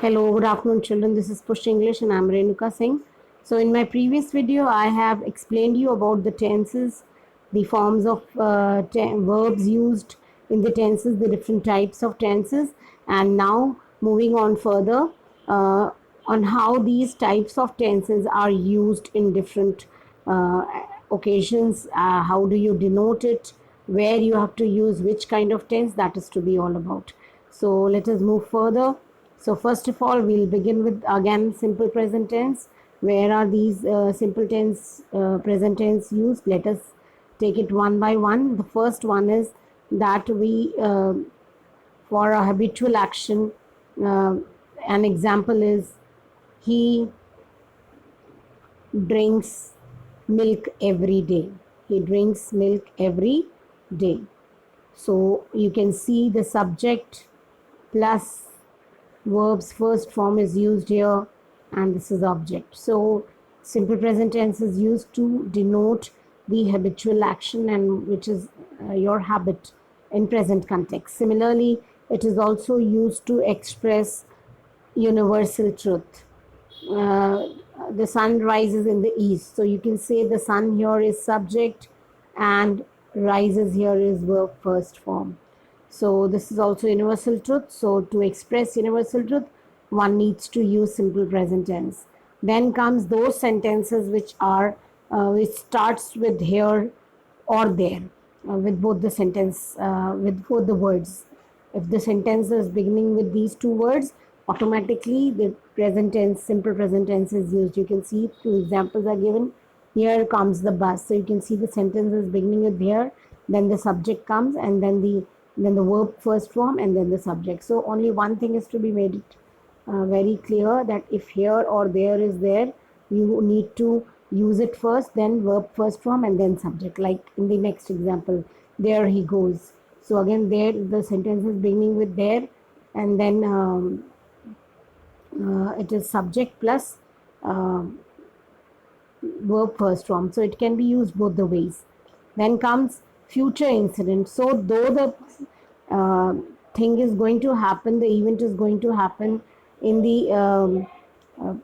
Hello, good afternoon, children. This is Push English, and I'm Renuka Singh. So, in my previous video, I have explained you about the tenses, the forms of verbs used in the tenses, the different types of tenses, and now moving on further uh, on how these types of tenses are used in different uh, occasions. How do you denote it? Where you have to use which kind of tense? That is to be all about. So, let us move further. So first of all, we'll begin with again simple present tense. Where are these simple tense, present tense used? Let us take it one by one. The first one is that we, for a habitual action, uh, an example is he drinks milk every day. He drinks milk every day. So you can see the subject plus verb's first form is used here, and this is object. So simple present tense is used to denote the habitual action, and which is your habit in present context. Similarly, it is also used to express universal truth. uh, the sun rises in the east, so you can say the sun here is subject and rises here is verb first form. So this is also universal truth. So to express universal truth, one needs to use simple present tense. Then comes those sentences which are which starts with here or there, with both the sentence, with both the words. If the sentence is beginning with these two words, automatically the present tense, simple present tense is used. You can see two examples are given. Here comes the bus. So you can see the sentence is beginning with here, then the subject comes, and then the verb first form, and then the subject. So only one thing is to be made it very clear, that if here or there is there, you need to use it first, then verb first form, and then subject. Like in the next example, there he goes. So again, there the sentence is beginning with there, and then it is subject plus uh, verb first form. So it can be used both the ways. Then comes future incident. So though the uh, thing is going to happen, the event is going to happen in the uh,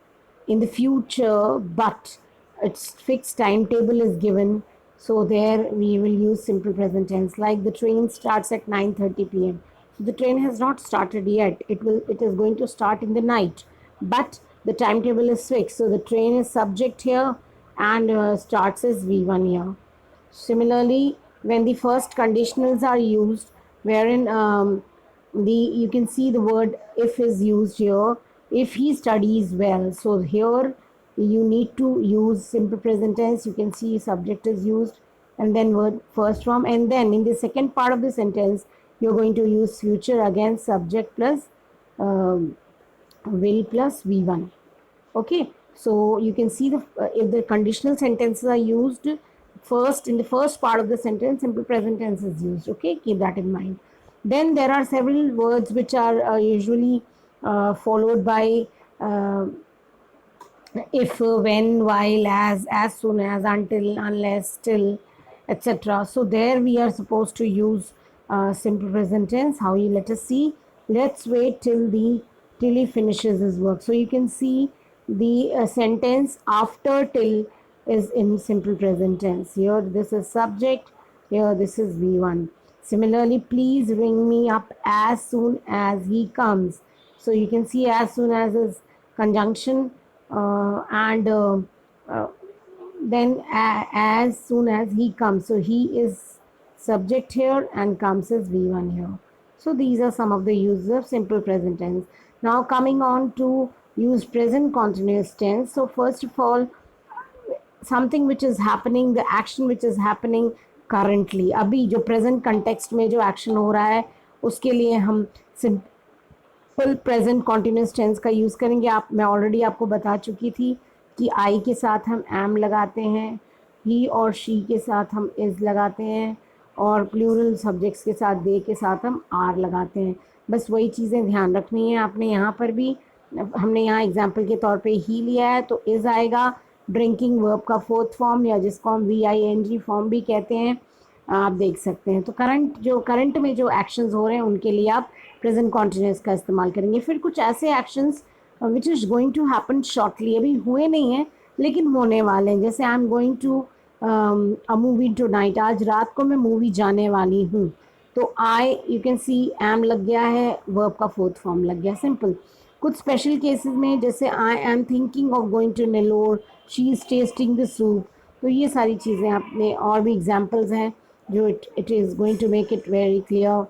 in the future, but its fixed timetable is given. So there we will use simple present tense. Like the train starts at 9:30 p.m. So the train has not started yet. It is going to start in the night, but the timetable is fixed. So the train is subject here, and starts as V1 here. Similarly, when the first conditionals are used, wherein the you can see the word if is used here, if he studies well. So here you need to use simple present tense. You can see subject is used, and then word first form, and then in the second part of the sentence you're going to use future, again subject plus um, will plus V1. Okay, so you can see the if the conditional sentences are used first, in the first part of the sentence simple present tense is used. Okay, keep that in mind. Then there are several words which are usually followed by if, when, while, as soon as, until, unless, till, etc. So there we are supposed to use simple present tense. How you, let us see. Let's wait till he finishes his work. So you can see the sentence after till is in simple present tense. Here this is subject, here this is V1. Similarly, please ring me up as soon as he comes. So you can see as soon as is conjunction, and then as soon as he comes. So he is subject here and comes as V1 here. So these are some of the uses of simple present tense. Now coming on to use present continuous tense. So first of all, something which is happening, the action which is happening currently, अभी जो present context में जो action हो रहा है, उसके लिए हम फुल प्रेजेंट कॉन्टिन्यूस टेंस का यूज़ करेंगे। आप, मैं ऑलरेडी आपको बता चुकी थी कि आई के साथ हम एम लगाते हैं, ही और शी के साथ हम इज़ लगाते हैं, और प्लूरल सब्जेक्ट्स के साथ दे के साथ हम आर लगाते हैं। बस वही चीज़ें ध्यान रखनी है आपने। यहाँ पर भी हमने यहाँ एग्जाम्पल के तौर पे ही लिया है, तो इज़ आएगा ड्रिंकिंग वर्ब का फोर्थ फॉर्म, या जिसको हम VING फॉर्म भी कहते हैं। आप देख सकते हैं। तो करंट में जो एक्शंस हो रहे हैं उनके लिए आप प्रेजेंट कॉन्टिन्यूस का इस्तेमाल करेंगे। फिर कुछ ऐसे actions which is going to happen shortly, अभी हुए नहीं हैं लेकिन होने वाले हैं, जैसे I am going to a movie tonight, आज रात को मैं मूवी जाने वाली हूँ। तो I, you can see am लग गया है, वर्ब का फोर्थ फॉर्म लग गया, सिंपल। कुछ स्पेशल केसेस में जैसे I am thinking of going to Nellore, she is tasting the soup. तो ये सारी चीज़ें आपने, और भी एग्जाम्पल्स हैं जो it is going to make it very clear.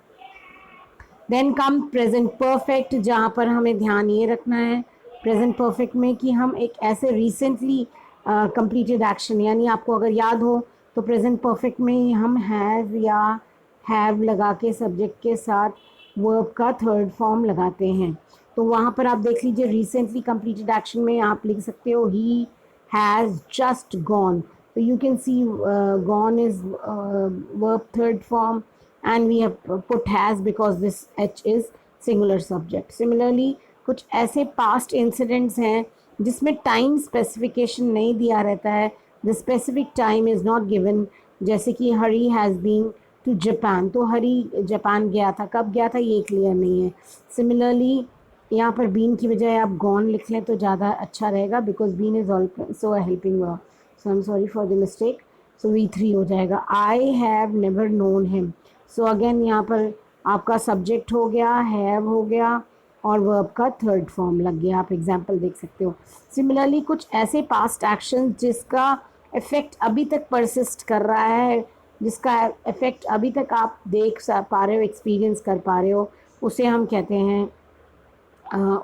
Then come present perfect, जहाँ पर हमें ध्यान ये रखना है प्रेजेंट परफेक्ट में कि हम एक ऐसे रिसेंटली कंप्लीटेड एक्शन, यानी आपको अगर याद हो तो प्रेजेंट परफेक्ट में हम हैज़ या हैव लगा के सब्जेक्ट के साथ वर्ब का थर्ड फॉर्म लगाते हैं। तो वहाँ पर आप देख लीजिए रिसेंटली कंप्लीटेड एक्शन में आप लिख सकते हो ही हैज़ जस्ट गॉन। तो you can C gone is verb third form and we have put has because this h is singular subject. Similarly कुछ ऐसे past incidents हैं जिसमें time specification नहीं दिया रहता है, the specific time is not given, जैसे कि हरी has been to Japan, तो हरी जापान गया था, कब गया था ये क्लियर नहीं है। Similarly यहाँ पर बीन की बजाय आप गॉन लिख लें तो ज़्यादा अच्छा रहेगा, because been is also a helping verb, so I am sorry for the mistake. So V3 हो जाएगा। I have never known him. So again यहाँ पर आपका सब्जेक्ट हो गया, हैव हो गया, और वर्ब का थर्ड फॉर्म लग गया। आप एग्जाम्पल देख सकते हो। सिमिलरली कुछ ऐसे पास्ट एक्शन जिसका इफेक्ट अभी तक परसिस्ट कर रहा है, जिसका इफेक्ट अभी तक आप देख पा रहे हो, एक्सपीरियंस कर पा रहे हो, उसे हम कहते हैं,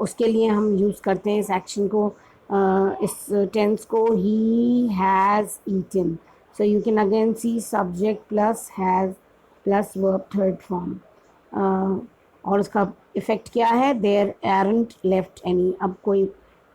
उसके लिए हम यूज़ करते हैं इस एक्शन को, इस टेंस को, he has eaten. So you can again see subject plus has plus verb third form, और उसका इफ़ेक्ट क्या है, देयर एरंट लेफ्ट एनी, अब कोई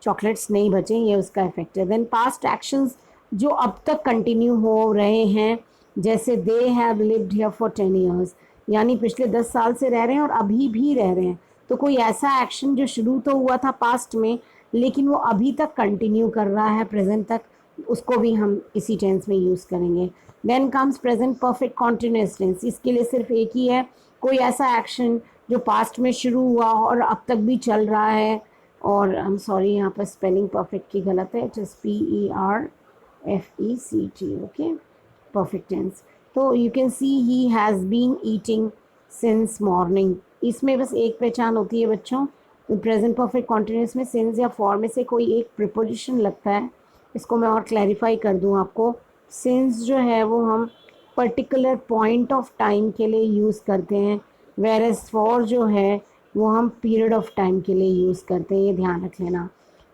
चॉकलेट्स नहीं बचे, ये उसका इफेक्ट है। देन पास्ट एक्शंस जो अब तक कंटिन्यू हो रहे हैं, जैसे they have lived here for 10 years, यानी पिछले 10 साल से रह रहे हैं और अभी भी रह रहे हैं। तो कोई ऐसा एक्शन जो शुरू तो हुआ था पास्ट में लेकिन वो अभी तक कंटिन्यू कर रहा है प्रेजेंट तक, उसको भी हम इसी टेंस में यूज़ करेंगे। Then comes present perfect continuous tense, इसके लिए सिर्फ एक ही है, कोई ऐसा एक्शन जो पास्ट में शुरू हुआ और अब तक भी चल रहा है, और आई एम सॉरी यहाँ पर स्पेलिंग परफेक्ट की गलत है, it is PERFECT, okay, perfect tense. तो you can see he has been eating since morning, इसमें बस एक पहचान होती है बच्चों, तो प्रेजेंट परफेक्ट कॉन्टिन्यूस में सिंस या फॉर में से कोई एक प्रिपोजिशन लगता है। इसको मैं और क्लैरिफाई कर दूं आपको, सिंस जो है वो हम पर्टिकुलर पॉइंट ऑफ टाइम के लिए यूज़ करते हैं, वेर एज फॉर जो है वो हम पीरियड ऑफ टाइम के लिए यूज़ करते हैं, ये ध्यान रख लेना,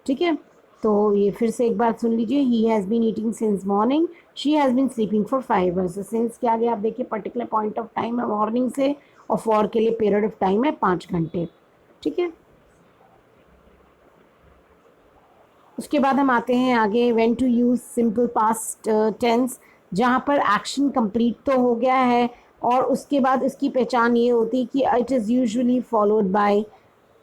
ठीक है। तो ये फिर से एक बार सुन लीजिए, he has been eating since morning, she has been sleeping for 5 hours. Since के आगे आप देखिए पर्टिकुलर पॉइंट ऑफ टाइम है मॉर्निंग से, और फॉर के लिए पीरियड ऑफ टाइम है 5 घंटे, ठीक है। उसके बाद हम आते हैं आगे, when to use simple past tense, जहाँ पर एक्शन कंप्लीट तो हो गया है और उसके बाद इसकी पहचान ये होती है कि it is usually followed by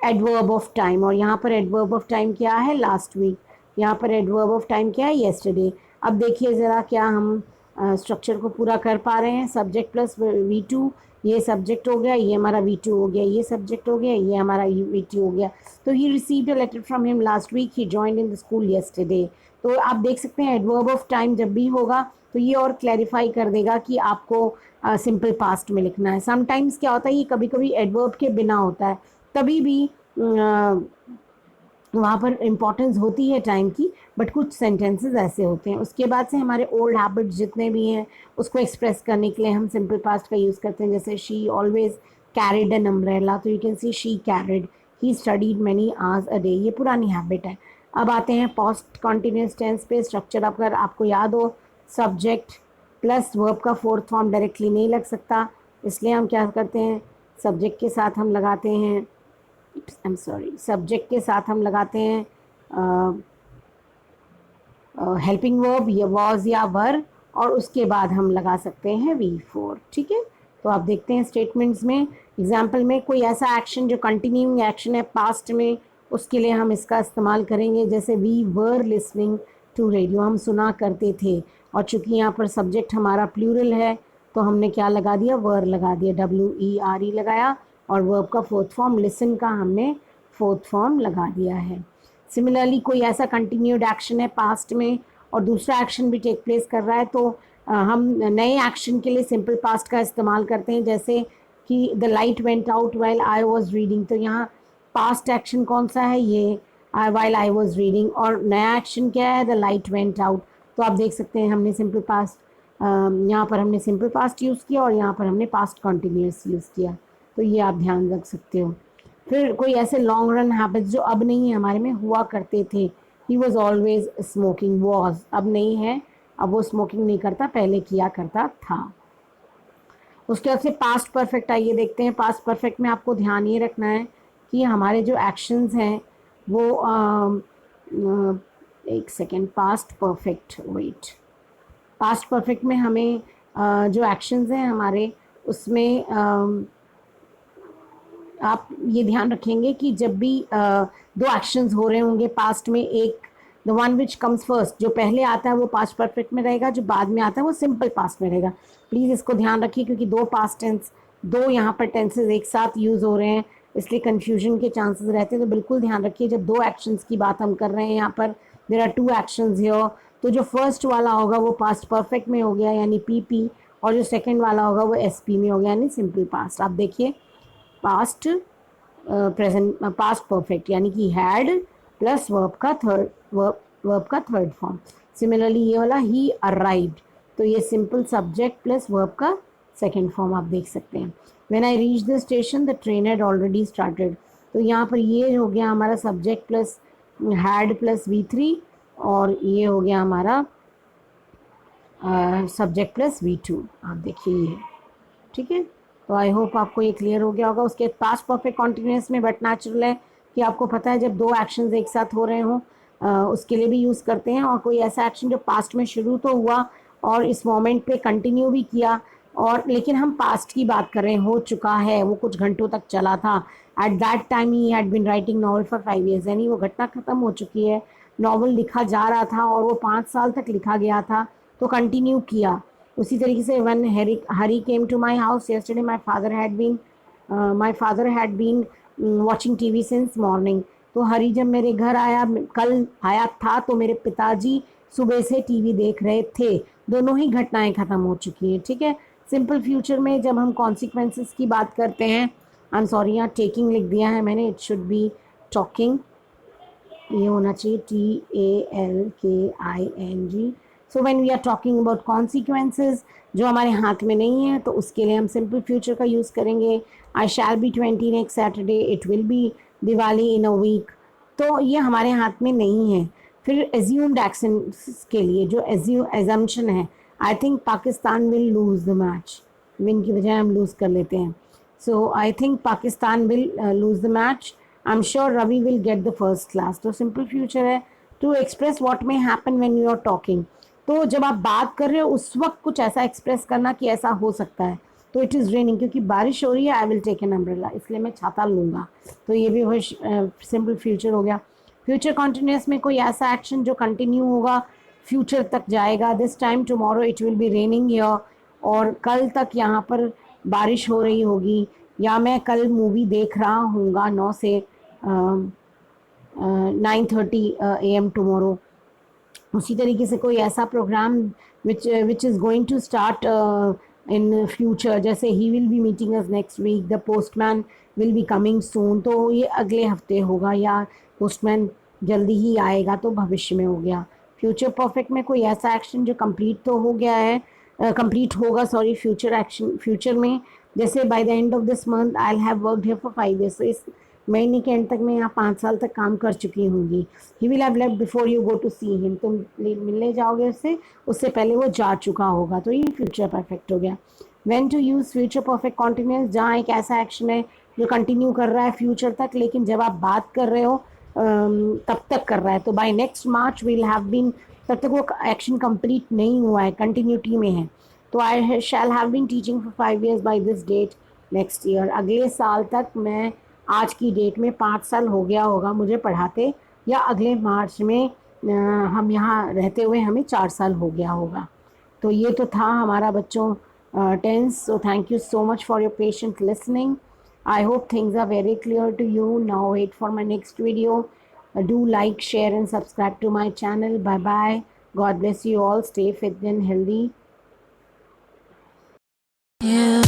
adverb of time, और यहाँ पर एडवर्ब ऑफ टाइम क्या है, लास्ट वीक, यहाँ पर एडवर्ब ऑफ टाइम क्या है, येस्टरडे। अब देखिए ज़रा क्या हम स्ट्रक्चर को पूरा कर पा रहे हैं, सब्जेक्ट प्लस V2, ये सब्जेक्ट हो गया, ये हमारा V2 हो गया, ये सब्जेक्ट हो गया, ये हमारा V2 हो गया। तो he received a letter from him last week, he joined in the school yesterday. तो आप देख सकते हैं एडवर्ब ऑफ टाइम जब भी होगा तो ये और क्लैरिफाई कर देगा कि आपको सिंपल पास्ट में लिखना है। समटाइम्स क्या होता है, ये कभी कभी एडवर्ब के बिना होता है, तभी भी वहाँ पर इम्पोर्टेंस होती है टाइम की, बट कुछ सेंटेंसेस ऐसे होते हैं। उसके बाद से हमारे ओल्ड हैबिट्स जितने भी हैं उसको एक्सप्रेस करने के लिए हम सिंपल पास्ट का यूज़ करते हैं, जैसे she always carried an umbrella, तो you can see she carried, he studied many hours a day, ये पुरानी हैबिट है। अब आते हैं पास्ट कॉन्टिन्यूस टेंस पे। स्ट्रक्चर अगर आपको याद हो, सब्जेक्ट प्लस वर्ब का फोर्थ फॉर्म डायरेक्टली नहीं लग सकता, इसलिए हम क्या करते हैं, सब्जेक्ट के साथ हम लगाते हैं, आई एम सॉरी, सब्जेक्ट के साथ हम लगाते हैं हेल्पिंग वर्ब या वॉज या वर, और उसके बाद हम लगा सकते हैं V4, ठीक है। तो आप देखते हैं स्टेटमेंट्स में, एग्जाम्पल में कोई ऐसा एक्शन जो कंटिन्यूइंग एक्शन है पास्ट में, उसके लिए हम इसका इस्तेमाल करेंगे, जैसे we were listening to radio, हम सुना करते थे, और चूंकि यहाँ पर सब्जेक्ट हमारा प्लूरल है तो हमने क्या लगा दिया, वर लगा दिया, WERE लगाया, और वर्ब का फोर्थ फॉर्म लिसन का हमने फोर्थ फॉर्म लगा दिया है। सिमिलरली कोई ऐसा कंटिन्यूड एक्शन है पास्ट में और दूसरा एक्शन भी टेक प्लेस कर रहा है, तो हम नए एक्शन के लिए सिंपल पास्ट का इस्तेमाल करते हैं, जैसे कि the light went out while I was reading. तो यहाँ पास्ट एक्शन कौन सा है, ये वाइल आई वॉज रीडिंग, और नया एक्शन क्या है, द लाइट वेंट आउट। तो आप देख सकते हैं हमने सिंपल पास्ट, यहाँ पर हमने सिंपल पास्ट यूज़ किया और यहाँ पर हमने पास्ट कॉन्टिन्यूस यूज़ किया। तो ये आप ध्यान रख सकते हो। फिर कोई ऐसे लॉन्ग रन हैबिट्स जो अब नहीं है हमारे में, हुआ करते थे, he was always smoking, was अब नहीं है, अब वो स्मोकिंग नहीं करता, पहले किया करता था। उसके बाद से पास्ट परफेक्ट आइए देखते हैं। पास्ट परफेक्ट में आपको ध्यान ये रखना है कि हमारे जो एक्शंस हैं वो एक second, past perfect, wait, past perfect में हमें जो एक्शंस हैं हमारे, उसमें आप ये ध्यान रखेंगे कि जब भी दो एक्शंस हो रहे होंगे पास्ट में, एक the one which comes first, जो पहले आता है वो पास्ट परफेक्ट में रहेगा, जो बाद में आता है वो सिंपल पास्ट में रहेगा। प्लीज़ इसको ध्यान रखिए, क्योंकि दो पास्ट टेंस, दो यहाँ पर टेंसेज एक साथ यूज़ हो रहे हैं, इसलिए कन्फ्यूजन के चांसेस रहते हैं। तो बिल्कुल ध्यान रखिए, जब दो एक्शंस की बात हम कर रहे हैं यहाँ पर, there are two actions here, तो जो फर्स्ट वाला होगा वो पास्ट परफेक्ट में हो गया यानी PP, और जो सेकेंड वाला होगा वो SP में हो गया यानी सिंपल पास्ट। आप देखिए, पास्ट प्रेजेंट, पास्ट परफेक्ट यानी कि हैड प्लस वर्ब का थर्ड फॉर्म। सिमिलरली ये वाला ही अराइव्ड, तो ये सिंपल सब्जेक्ट प्लस वर्ब का सेकेंड फॉर्म आप देख सकते हैं। When I reach the station the train had already started, तो यहाँ पर ये हो गया हमारा subject plus had plus V3, और ये हो गया हमारा सब्जेक्ट प्लस V2। आप देखिए ये, ठीक है। तो आई होप आपको ये क्लियर हो गया होगा। उसके पास्ट परफेक्ट कॉन्टिन्यूस में बट नेचुरल है कि आपको पता है जब दो एक्शंस एक साथ हो रहे हों उसके लिए भी यूज़ करते हैं, और कोई ऐसा एक्शन जो पास्ट में शुरू तो हुआ और इस मोमेंट पे कंटिन्यू भी किया, और लेकिन हम पास्ट की बात कर रहे हैं, हो चुका है, वो कुछ घंटों तक चला था। At that time he had been writing novel for 5 years, यानी वो घटना ख़त्म हो चुकी है, नॉवल लिखा जा रहा था और वो 5 साल तक लिखा गया था, तो कंटिन्यू किया। उसी तरीके से when Hari came to my house yesterday, my father had been watching TV since morning। तो हरी जब मेरे घर आया, कल आया था, तो मेरे पिताजी सुबह से टीवी देख रहे थे। दोनों ही घटनाएं ख़त्म हो चुकी हैं, ठीक है। सिंपल फ्यूचर में जब हम कॉन्सिक्वेंसेस की बात करते हैं, आई एम सॉरी यहाँ टेकिंग लिख दिया है मैंने, इट शुड बी टॉकिंग, ये होना चाहिए TALKING। So when we are talking about consequences जो हमारे हाथ में नहीं है, तो उसके लिए हम सिंपल फ्यूचर का यूज़ करेंगे। I shall be 20 next Saturday, it will be Diwali in a week, तो ये हमारे हाथ में नहीं है। फिर एज्यूम्ड एक्शंस के लिए जो एजम्पशन है, I think Pakistan will lose the match, win की बजाय हम लूज़ कर लेते हैं। So I think Pakistan will lose the match, I am sure Ravi will get the first class. तो सिंपल फ्यूचर है to express what may happen when you are talking. तो जब आप बात कर रहे हो उस वक्त कुछ ऐसा एक्सप्रेस करना कि ऐसा हो सकता है। तो इट इज़ रेनिंग, क्योंकि बारिश हो रही है, I will take an umbrella, इसलिए मैं छाता लूँगा। तो ये भी वही सिंपल फ्यूचर हो गया। फ्यूचर कॉन्टिन्यूस में कोई ऐसा एक्शन जो कंटिन्यू होगा, फ्यूचर तक जाएगा। This time tomorrow it will B raining here, और कल तक यहाँ पर बारिश हो रही होगी, या मैं कल मूवी देख रहा हूँगा 9 से 9:30 AM टुमारो। उसी तरीके से कोई ऐसा programme which is going to start in future, जैसे he will be meeting us next week, the postman will be coming soon, तो ये अगले हफ्ते होगा, या पोस्टमैन जल्दी ही आएगा, तो भविष्य में हो गया। फ्यूचर परफेक्ट में कोई ऐसा एक्शन जो कंप्लीट तो हो गया है, कंप्लीट होगा, सॉरी, फ्यूचर एक्शन फ्यूचर में, जैसे by the end of this month I have worked here for 5 years, तो इस महीने के एंड तक मैं यहाँ 5 साल तक काम कर चुकी होंगी। He will have left before you go to see him, तुम मिलने जाओगे उससे, उससे पहले वो जा चुका होगा, तो ये फ्यूचर परफेक्ट हो गया। When to use future perfect continuous, जहाँ एक ऐसा एक्शन है जो कंटिन्यू कर रहा है फ्यूचर तक, लेकिन जब आप बात कर रहे हो तब तक कर रहा है, तो by next March will have been, तब तक वो एक्शन कंप्लीट नहीं हुआ है, कंटिन्यूटी में है। तो I shall have been teaching for 5 years by this date next year, अगले साल तक मैं, आज की डेट में 5 साल हो गया होगा मुझे पढ़ाते, या अगले मार्च में हम यहाँ रहते हुए हमें 4 साल हो गया होगा। तो ये तो था हमारा बच्चों tense. So thank you so much for your patient listening. I hope things are very clear to you. Now wait for my next video. Do like, share, and subscribe to my channel. Bye bye. God bless you all. Stay fit and healthy. You